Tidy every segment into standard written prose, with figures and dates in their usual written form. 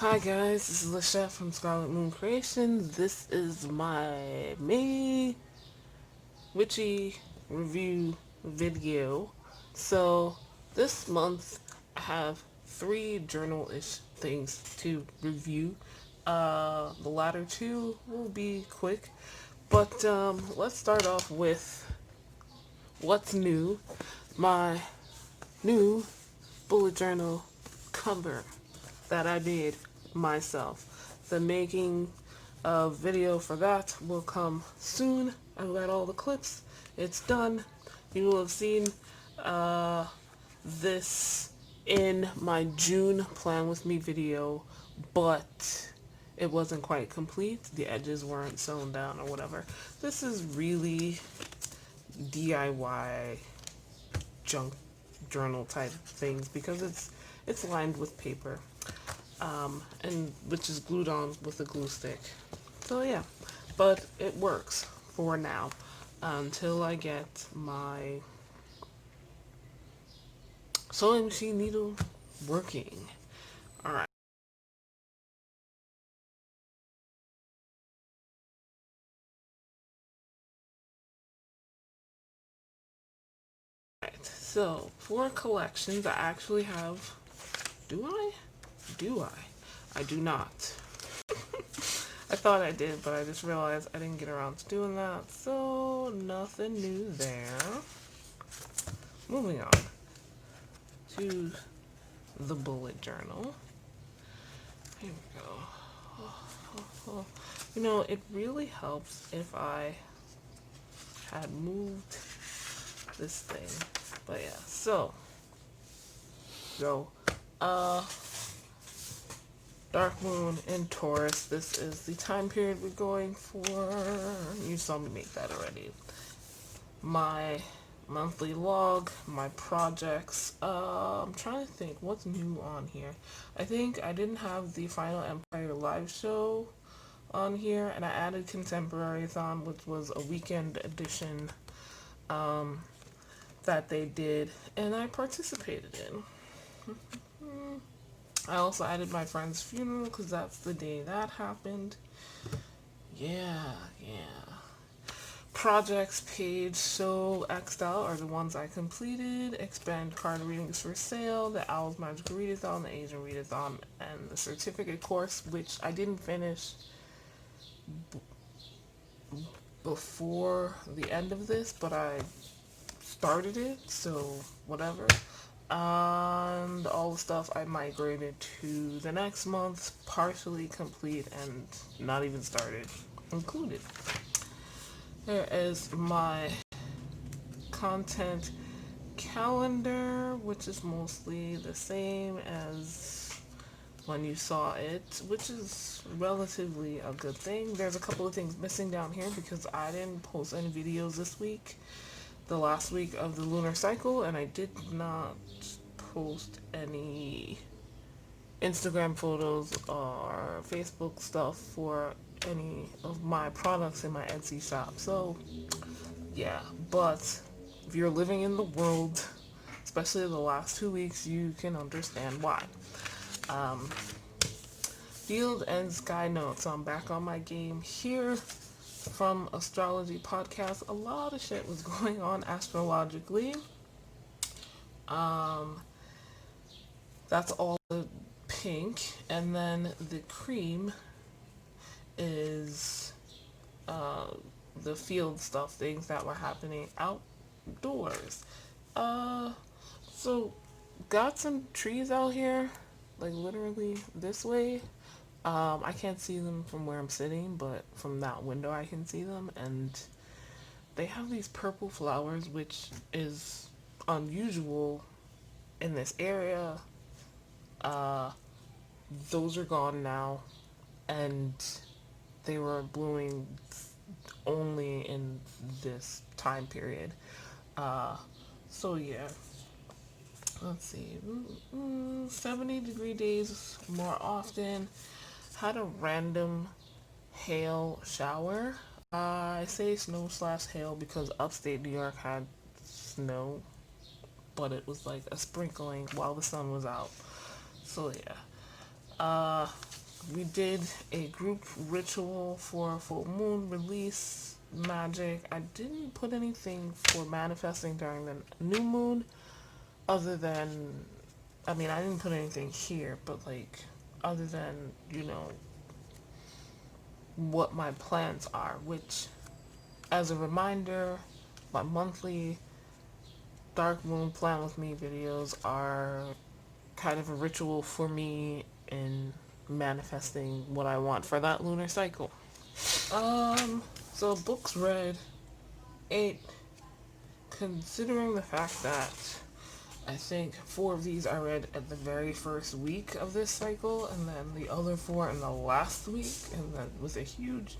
Hi guys, this is Lachette from Scarlet Moon Creations. This is my May Witchy review video. So this month I have 3 journal-ish things to review. The latter 2 will be quick, but let's start off with what's new. My new bullet journal cover that I made myself. The making of video for that will come soon. I've got all the clips. It's done. You will have seen this in my June Plan With Me video, but it wasn't quite complete. The edges weren't sewn down or whatever. This is really DIY junk journal type things because it's lined with paper, and which is glued on with a glue stick. So yeah, but it works for now until I get my sewing machine needle working. All right. So for collections, I actually have. Do I? Do I? I do not. I thought I did, but I just realized I didn't get around to doing that. So nothing new there. Moving on to the bullet journal. Here we go. You know, it really helps if I had moved this thing. But yeah, so go. Dark Moon in Taurus. This is the time period we're going for. You saw me make that already. My monthly log, my projects. I'm trying to think what's new on here. I think I didn't have the Final Empire live show on here, and I added Contemporary-thon, which was a weekend edition that they did, and I participated in. I also added my friend's funeral because that's the day that happened. Yeah. Projects page, so X'd out are the ones I completed. Expand card readings for sale, the Owl's Magical Readathon, the Asian Readathon, and the certificate course, which I didn't finish before the end of this, but I started it, so whatever. And all the stuff I migrated to the next month, partially complete and not even started, included. There is my content calendar, which is mostly the same as when you saw it, which is relatively a good thing. There's a couple of things missing down here because I didn't post any videos this week, the last week of the lunar cycle, and I did not post any Instagram photos or Facebook stuff for any of my products in my Etsy shop. So yeah, but if you're living in the world, especially the last 2 weeks, you can understand why. Field and Sky Notes. So I'm back on my game here from Astrology Podcast. A lot of shit was going on astrologically. That's all the pink, and then the cream is the field stuff, things that were happening outdoors. So got some trees out here, like literally this way. I can't see them from where I'm sitting, but from that window I can see them, and they have these purple flowers, which is unusual in this area. Those are gone now, and they were blooming only in this time period. So yeah, let's see, 70-degree days more often. Had a random hail shower. I say snow slash hail because upstate New York had snow, but it was like a sprinkling while the sun was out. So yeah. Uh, we did a group ritual for full moon release magic. I didn't put anything for manifesting during the new moon other than, I mean, I didn't put anything here, but like, other than, what my plans are, which, as a reminder, my monthly Dark Moon Plan With Me videos are kind of a ritual for me in manifesting what I want for that lunar cycle. So books read, 8, considering the fact that I think 4 of these I read at the very first week of this cycle, and then the other 4 in the last week, and then with a huge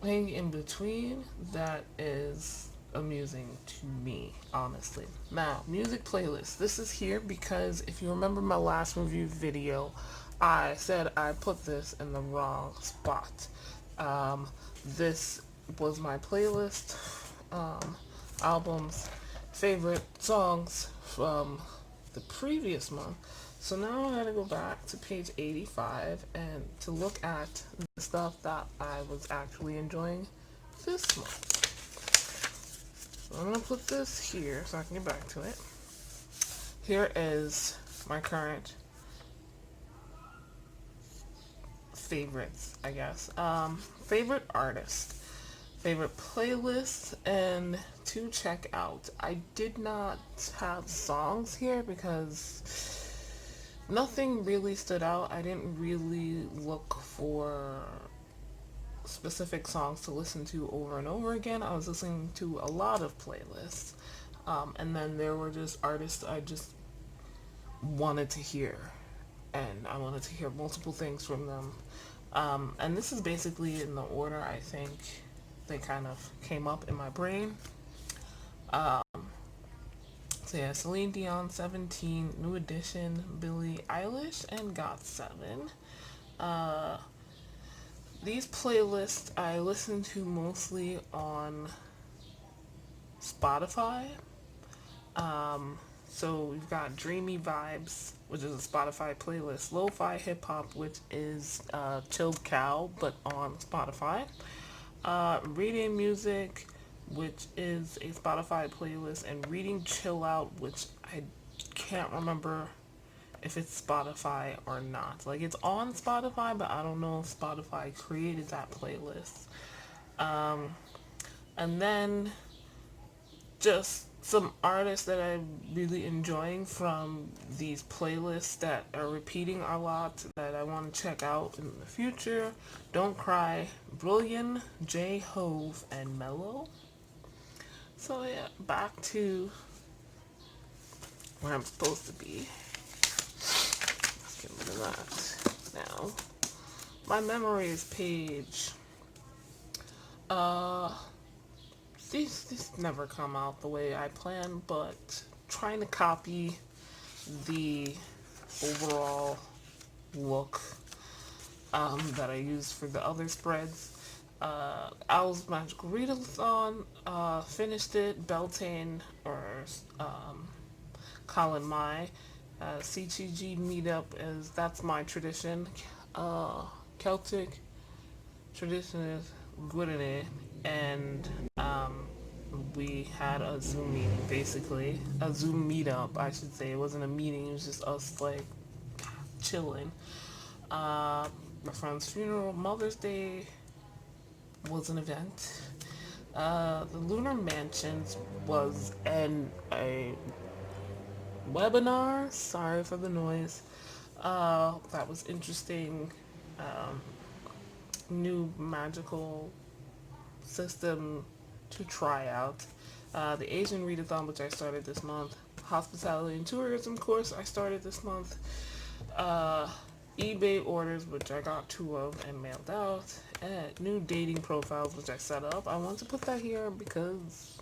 thing in between, that is amusing to me, honestly. Now, music playlist. This is here because if you remember my last review video, I said I put this in the wrong spot. This was my playlist, albums, favorite songs from the previous month. So now I gotta go back to page 85 and to look at the stuff that I was actually enjoying this month. So I'm gonna put this here so I can get back to it. Here is my current favorites, I guess. Favorite artist, favorite playlist, and to check out. I did not have songs here because nothing really stood out. I didn't really look for specific songs to listen to over and over again. I was listening to a lot of playlists. And then there were just artists I just wanted to hear. And I wanted to hear multiple things from them. And this is basically in the order I think they kind of came up in my brain. So yeah, Celine Dion, 17, New Edition, Billie Eilish, and GOT7. These playlists I listen to mostly on Spotify. So we've got Dreamy Vibes, which is a Spotify playlist. Lo-Fi Hip Hop, which is Chilled Cow, but on Spotify. Reading Music, which is a Spotify playlist, and Reading Chill Out, which I can't remember if it's Spotify or not. Like, it's on Spotify, but I don't know if Spotify created that playlist. And then just some artists that I'm really enjoying from these playlists that are repeating a lot that I want to check out in the future. Don't Cry, Brilliant, J Hove, and Mellow. So yeah, back to where I'm supposed to be. Let's get rid of that now. My memories page. These never come out the way I plan, but trying to copy the overall look that I used for the other spreads. Owl's Magical Readathon, finished it. Beltane or Colin Mai. CTG meetup is that's my tradition. Celtic tradition is Gwydene, and we had a Zoom meeting, basically a Zoom meetup, I should say. It wasn't a meeting; it was just us like chilling. My friend's funeral, Mother's Day was an event. The Lunar Mansions was a webinar. Sorry for the noise. That was interesting. New magical system to try out. The Asian Readathon, which I started this month. Hospitality and Tourism course I started this month. eBay orders, which I got 2 of and mailed out. And new dating profiles, which I set up. I want to put that here because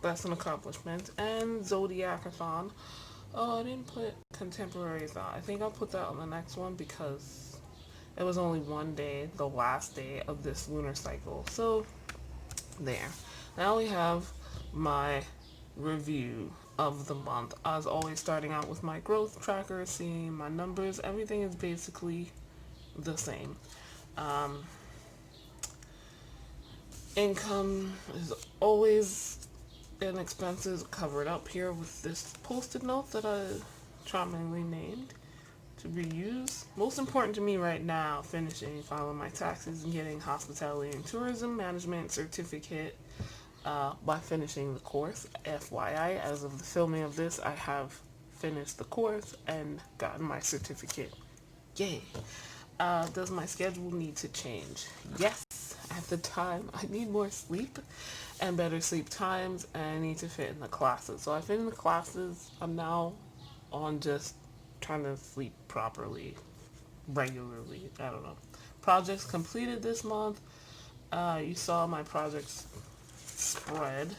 that's an accomplishment. And Zodiacathon. Oh, I didn't put Contemporaries on. I think I'll put that on the next one because it was only one day, the last day of this lunar cycle. So, there. Now we have my review of the month. As always, starting out with my growth tracker, seeing my numbers. Everything is basically the same. Um, Income is always and expenses covered up here with this post-it note that I charmingly named to reuse. Most important to me right now, finishing filing my taxes and getting hospitality and tourism management certificate by finishing the course. FYI, as of the filming of this, I have finished the course and gotten my certificate. Yay! Does my schedule need to change? Yes. At the time, I need more sleep and better sleep times, and I need to fit in the classes. So I fit in the classes. I'm now on just trying to sleep properly, regularly. I don't know. Projects completed this month. You saw my projects spread.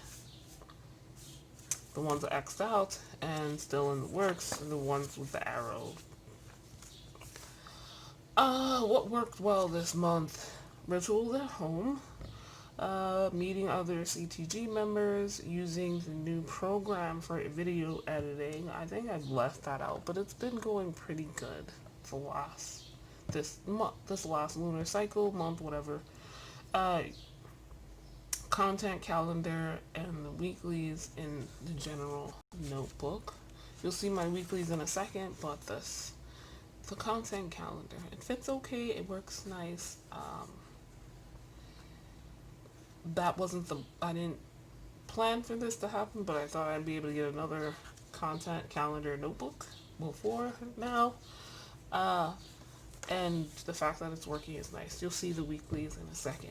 The ones X'd out and still in the works, the ones with the arrow. What worked well this month? Rituals at home. Meeting other CTG members, using the new program for video editing. I think I've left that out, but it's been going pretty good this month, this last lunar cycle month, whatever. Uh, Content calendar and the weeklies in the general notebook. You'll see my weeklies in a second, but the content calendar, it fits okay. It works nice. That wasn't I didn't plan for this to happen, but I thought I'd be able to get another content calendar notebook before now. And the fact that it's working is nice. You'll see the weeklies in a second.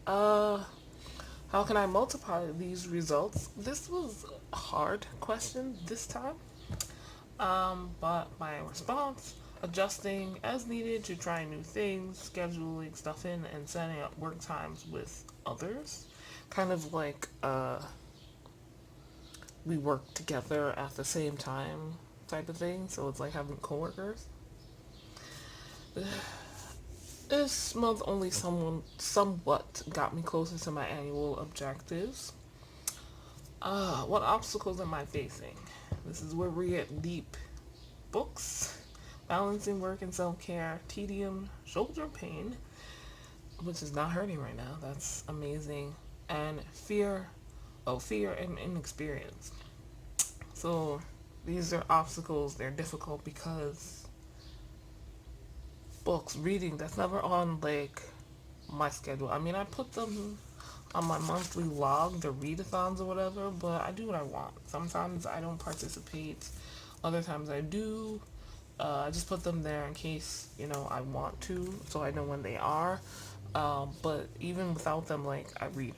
How can I multiply these results? This was a hard question this time. But my response, adjusting as needed to try new things, scheduling stuff in, and setting up work times with others. Kind of like we work together at the same time type of thing. So it's like having coworkers. This month only somewhat got me closer to my annual objectives. What obstacles am I facing? This is where we get deep. Books, balancing work and self-care, tedium, shoulder pain, which is not hurting right now. That's amazing. And fear and inexperience. So these are obstacles. They're difficult because books, reading, that's never on like my schedule. I mean, I put them on my monthly log, the readathons or whatever, but I do what I want. Sometimes I don't participate. Other times I do. I just put them there in case, I want to, so I know when they are. But even without them, like, I read.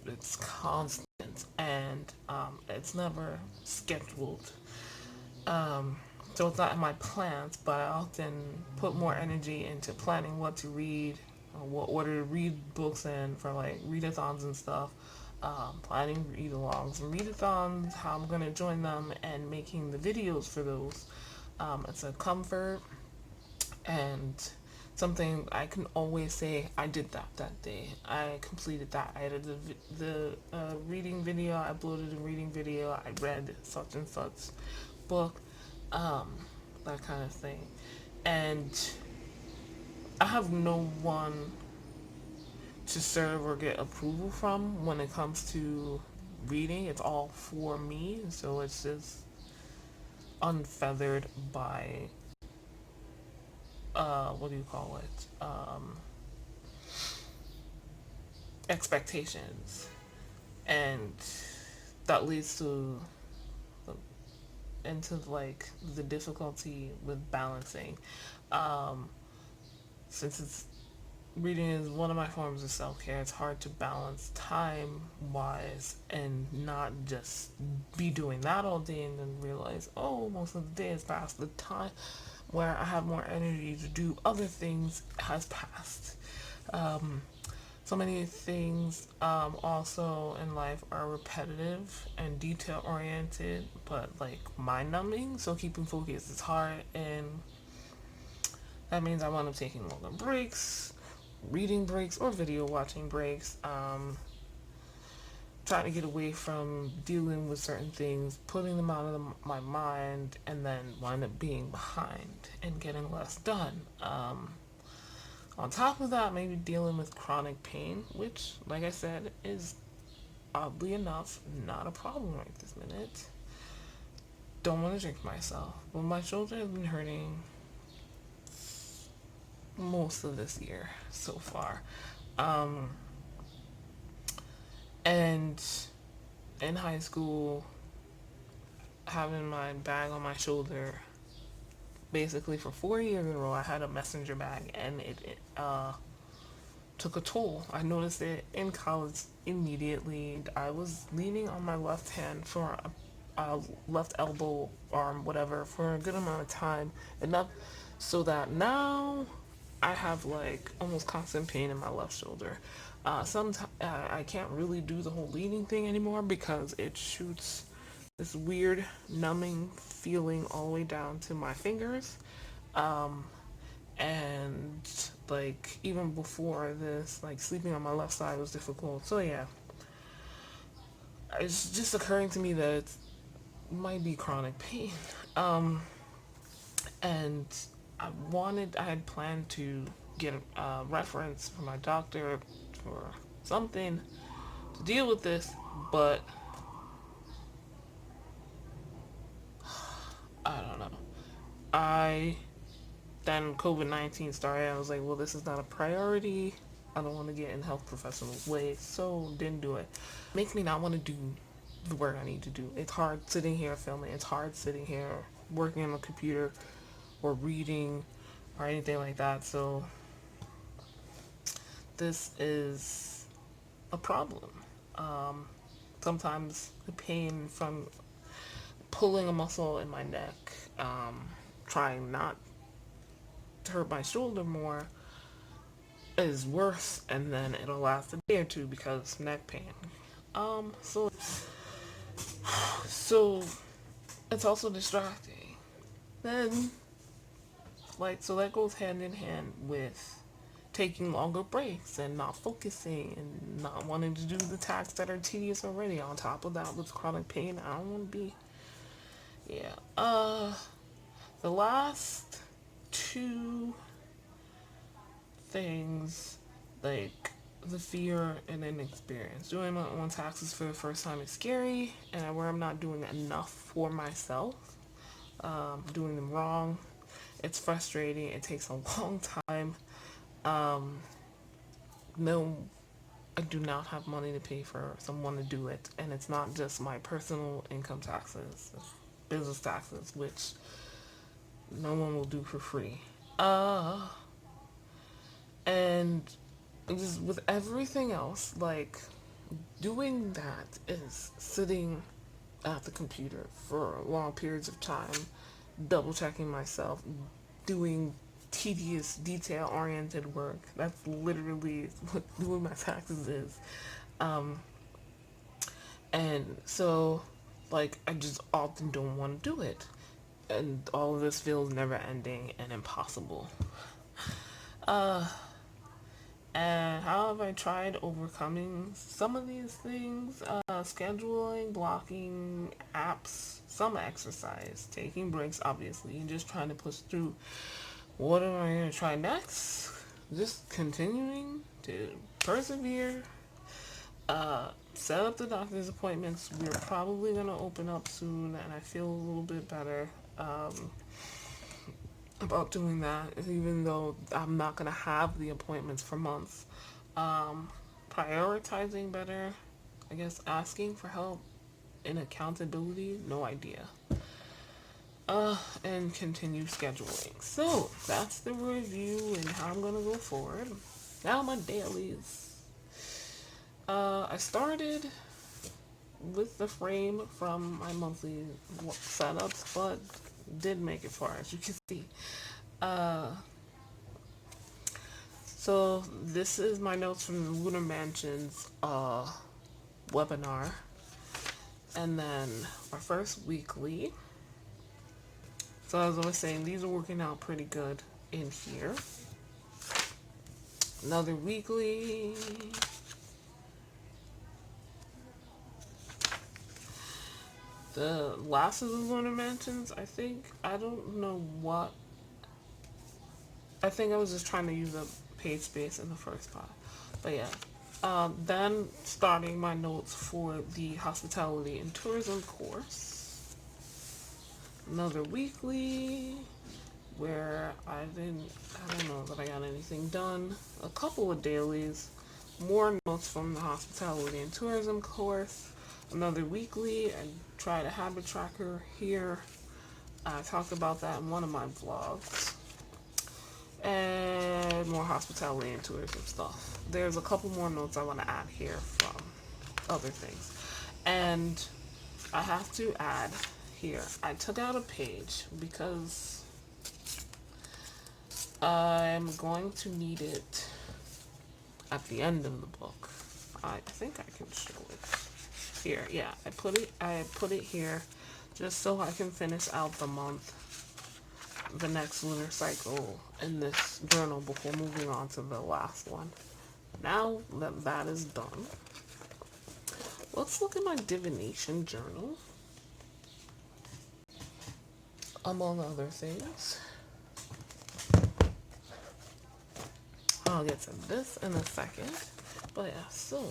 It's constant, and it's never scheduled. So it's not in my plans, but I often put more energy into planning what to read, what order to read books in for like readathons and stuff. Planning read-alongs and readathons, how I'm going to join them, and making the videos for those. It's a comfort and something I can always say, I did that day. I completed that. I edited the reading video, I uploaded a reading video, I read such and such book, that kind of thing. And I have no one to serve or get approval from when it comes to reading. It's all for me, so it's just unfeathered by what do you call it? Expectations, and that leads to into like the difficulty with balancing. Since reading is one of my forms of self-care, it's hard to balance time wise and not just be doing that all day and then realize, oh, most of the day has passed. The time where I have more energy to do other things has passed. So many things also in life are repetitive and detail oriented, but like mind numbing. So keeping focus is hard, and that means I wind up taking longer breaks, reading breaks, or video watching breaks. trying to get away from dealing with certain things, putting them out of my mind, and then wind up being behind and getting less done. On top of that, maybe dealing with chronic pain, which, like I said, is oddly enough not a problem right this minute. Don't want to jinx myself, but my shoulder has been hurting most of this year so far. And in high school, having my bag on my shoulder, basically for 4 years in a row, I had a messenger bag, and it took a toll. I noticed it in college immediately. I was leaning on my left hand for left elbow, arm, whatever, for a good amount of time, enough so that now I have like almost constant pain in my left shoulder. Sometimes I can't really do the whole leaning thing anymore because it shoots this weird numbing feeling all the way down to my fingers. And like even before this, like sleeping on my left side was difficult. So yeah, it's just occurring to me that it might be chronic pain. And I had planned to get a reference from my doctor for something to deal with this, but I don't know. I Then COVID-19 started. I was like, well, this is not a priority. I don't want to get in health professionals' way, so didn't do it. Makes me not want to do the work I need to do. It's hard sitting here filming. It's hard sitting here working on a computer or reading or anything like that. So this is a problem. Um, Sometimes the pain from pulling a muscle in my neck, trying not to hurt my shoulder more, is worse, and then it'll last a day or two because neck pain. So so it's also distracting. Then, so that goes hand in hand with taking longer breaks and not focusing and not wanting to do the tasks that are tedious already. On top of that, with chronic pain, I don't want to be. Yeah. The last two things, like the fear and inexperience. Doing my own taxes for the first time is scary, and where I'm not doing enough for myself, doing them wrong. It's frustrating. It takes a long time. No, I do not have money to pay for someone to do it, and it's not just my personal income taxes, it's business taxes, which no one will do for free. And just with everything else, like doing that is sitting at the computer for long periods of time, double checking myself, doing tedious, detail oriented work. That's literally what doing my taxes is. And so, like, I just often don't want to do it. And all of this feels never ending and impossible. And how have I tried overcoming some of these things? Scheduling, blocking, apps, some exercise, taking breaks, obviously, and just trying to push through. What am I going to try next? Just continuing to persevere. Set up the doctor's appointments. We're probably going to open up soon, and I feel a little bit better about doing that, even though I'm not going to have the appointments for months. Prioritizing better, I guess, asking for help and accountability, no idea. And continue scheduling. So that's the review and how I'm gonna go forward. Now my dailies. I started with the frame from my monthly setups, but did make it far, as you can see. So this is my notes from the Lunar Mansions webinar, and then our first weekly. So as I was saying, these are working out pretty good in here. Another weekly. The last of the lunar mansions, I think. I don't know what. I think I was just trying to use a page space in the first part. But yeah. Then starting my notes for the hospitality and tourism course. Another weekly where I don't know that I got anything done. A couple of dailies. More notes from the hospitality and tourism course. Another weekly. I tried a habit tracker here. I talked about that in one of my vlogs. And more hospitality and tourism stuff. There's a couple more notes I want to add here from other things. And I have to add here, I took out a page because I'm going to need it at the end of the book. I think I can show it here. Yeah, I put it here just so I can finish out the month, the next lunar cycle in this journal before moving on to the last one. Now that that is done, let's look at my divination journal, among other things. I'll get to this in a second. But yeah, so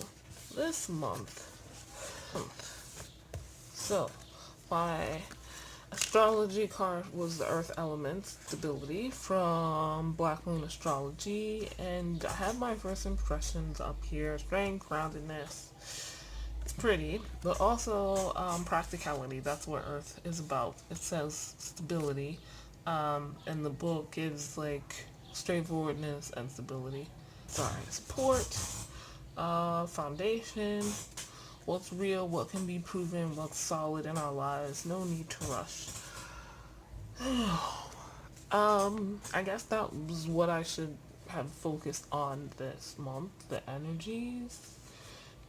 this month. So my astrology card was the earth element stability from Black Moon Astrology, and I have my first impressions up here. Strength, groundedness. It's pretty, but also practicality. That's what earth is about. It says stability, and the book gives like straightforwardness and stability. Sorry, support, foundation, what's real, what can be proven, what's solid in our lives. No need to rush. I guess that was what I should have focused on this month, the energies.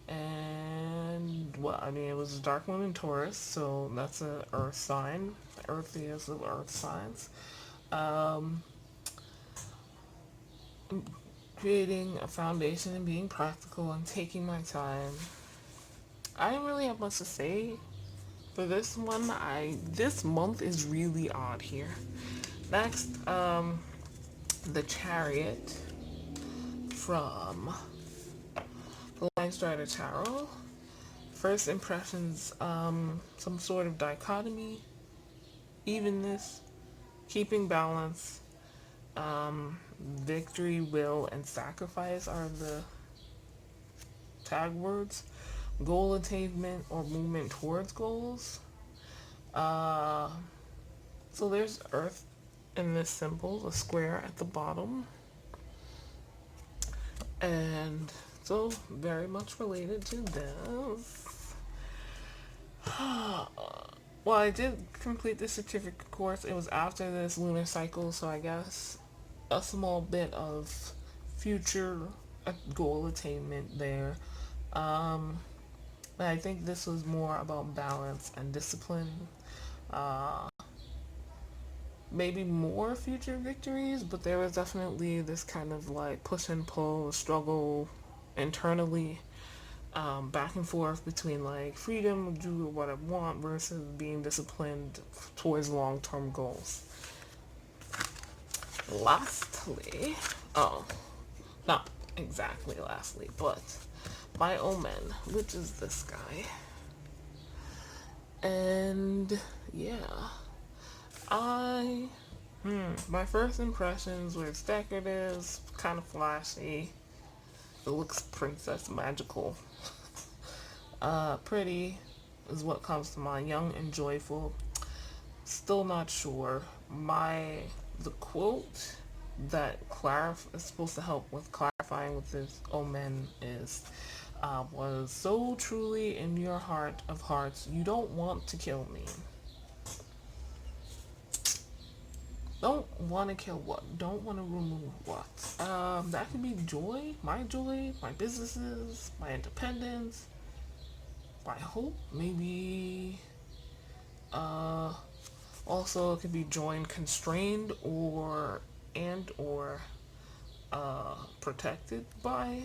And what I mean, it was a dark moon in Taurus, so that's a earth sign. Earthiest of earth signs. Creating a foundation and being practical and taking my time. I didn't really have much to say for this one. This month is really odd here. Next, the Chariot from the Lion Strider Tarot. First impressions, some sort of dichotomy, evenness, keeping balance, victory, will, and sacrifice are the tag words. Goal attainment or movement towards goals. So there's Earth in this symbol, a square at the bottom. And so very much related to this. Well, I did complete the certificate course. It was after this lunar cycle, so I guess a small bit of future goal attainment there. I think this was more about balance and discipline. Maybe more future victories, but there was definitely this kind of like push and pull, struggle internally, back and forth between like freedom, do what I want, versus being disciplined towards long-term goals. Lastly, not exactly lastly, but my omen, which is this guy. And yeah, my first impressions were it's decorative, kind of flashy. It looks princess magical. Pretty is what comes to mind. Young and joyful. Still not sure. The quote that is supposed to help with clarifying with this omen is was so truly in your heart of hearts, you don't want to kill me. Don't want to kill what? Don't want to remove what? That could be joy, my businesses, my independence, my hope, maybe. Also, it could be joy and constrained or protected by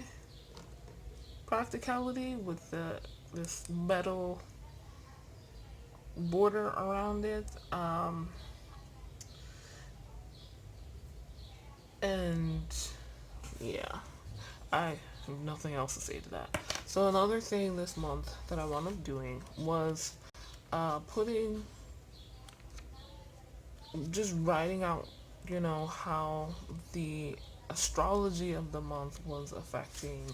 practicality with this metal border around it. And yeah, I have nothing else to say to that. So another thing this month that I wound up doing was putting, just writing out, how the astrology of the month was affecting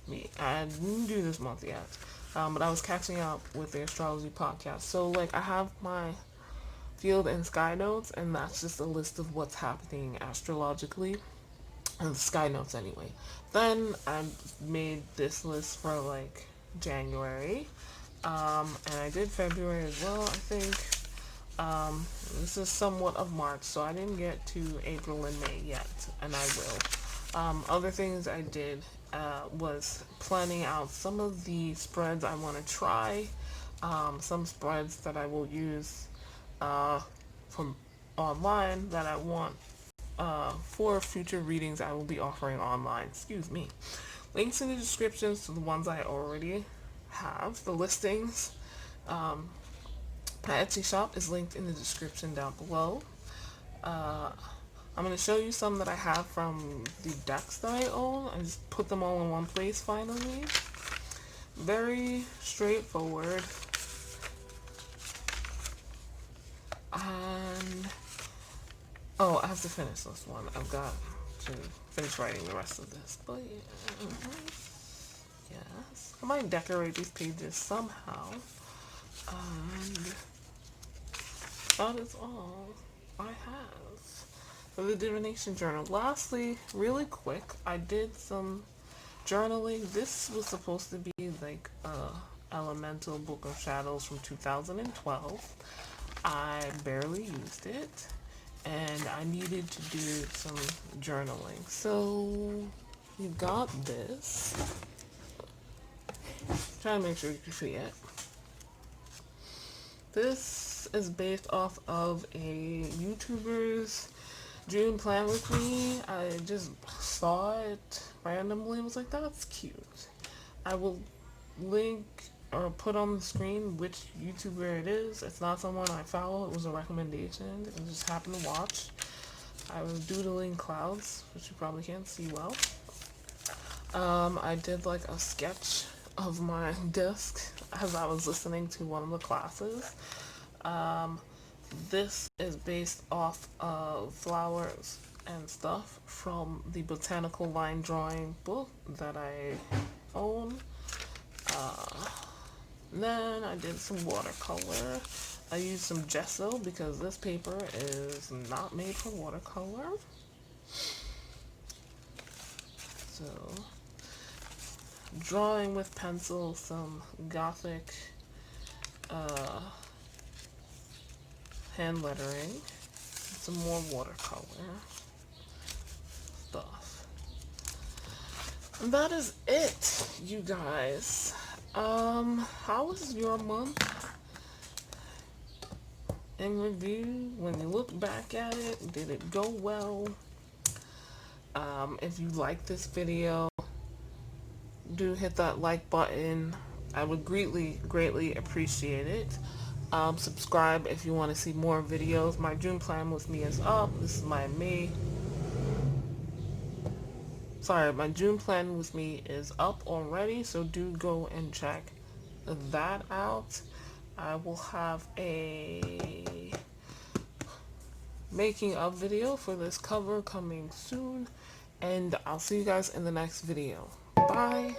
me. I didn't do this month yet, but I was catching up with the astrology podcast. So, like, I have my field and sky notes, and that's just a list of what's happening astrologically, and sky notes anyway. Then I made this list for like January, and I did February as well, I think. This is somewhat of March, so I didn't get to April and May yet, and I will. Other things I did was planning out some of the spreads I want to try, some spreads that I will use from online that I want for future readings I will be offering online. Excuse me. Links in the descriptions to the ones I already have. The listings. My Etsy shop is linked in the description down below. I'm going to show you some that I have from the decks that I own. I just put them all in one place finally. Very straightforward. And oh, I have to finish this one. I've got to finish writing the rest of this. But yeah, yes. I might decorate these pages somehow. And that is all I have for the divination journal. Lastly, really quick, I did some journaling. This was supposed to be like Elemental Book of Shadows from 2012. I barely used it, and I needed to do some journaling. So you got this. Try to make sure you can see it. This is based off of a YouTuber's June plan with me. I just saw it randomly and was like, that's cute. I will link or put on the screen which YouTuber it is. It's not someone I follow. It was a recommendation. It just happened to watch. I was doodling clouds, which you probably can't see well. I did like a sketch of my desk as I was listening to one of the classes. This is based off of flowers and stuff from the botanical line drawing book that I own. Then I did some watercolor. I used some gesso because this paper is not made for watercolor. So, drawing with pencil, some gothic hand lettering, some more watercolor stuff. And that is it, you guys. How was your month in review? When you look back at it, did it go well? If you like this video, do hit that like button. I would greatly appreciate it. Subscribe if you want to see more videos. My June plan with me is up. This is my my June plan with me is up already, so do go and check that out. I will have a making of video for this cover coming soon, and I'll see you guys in the next video. Bye.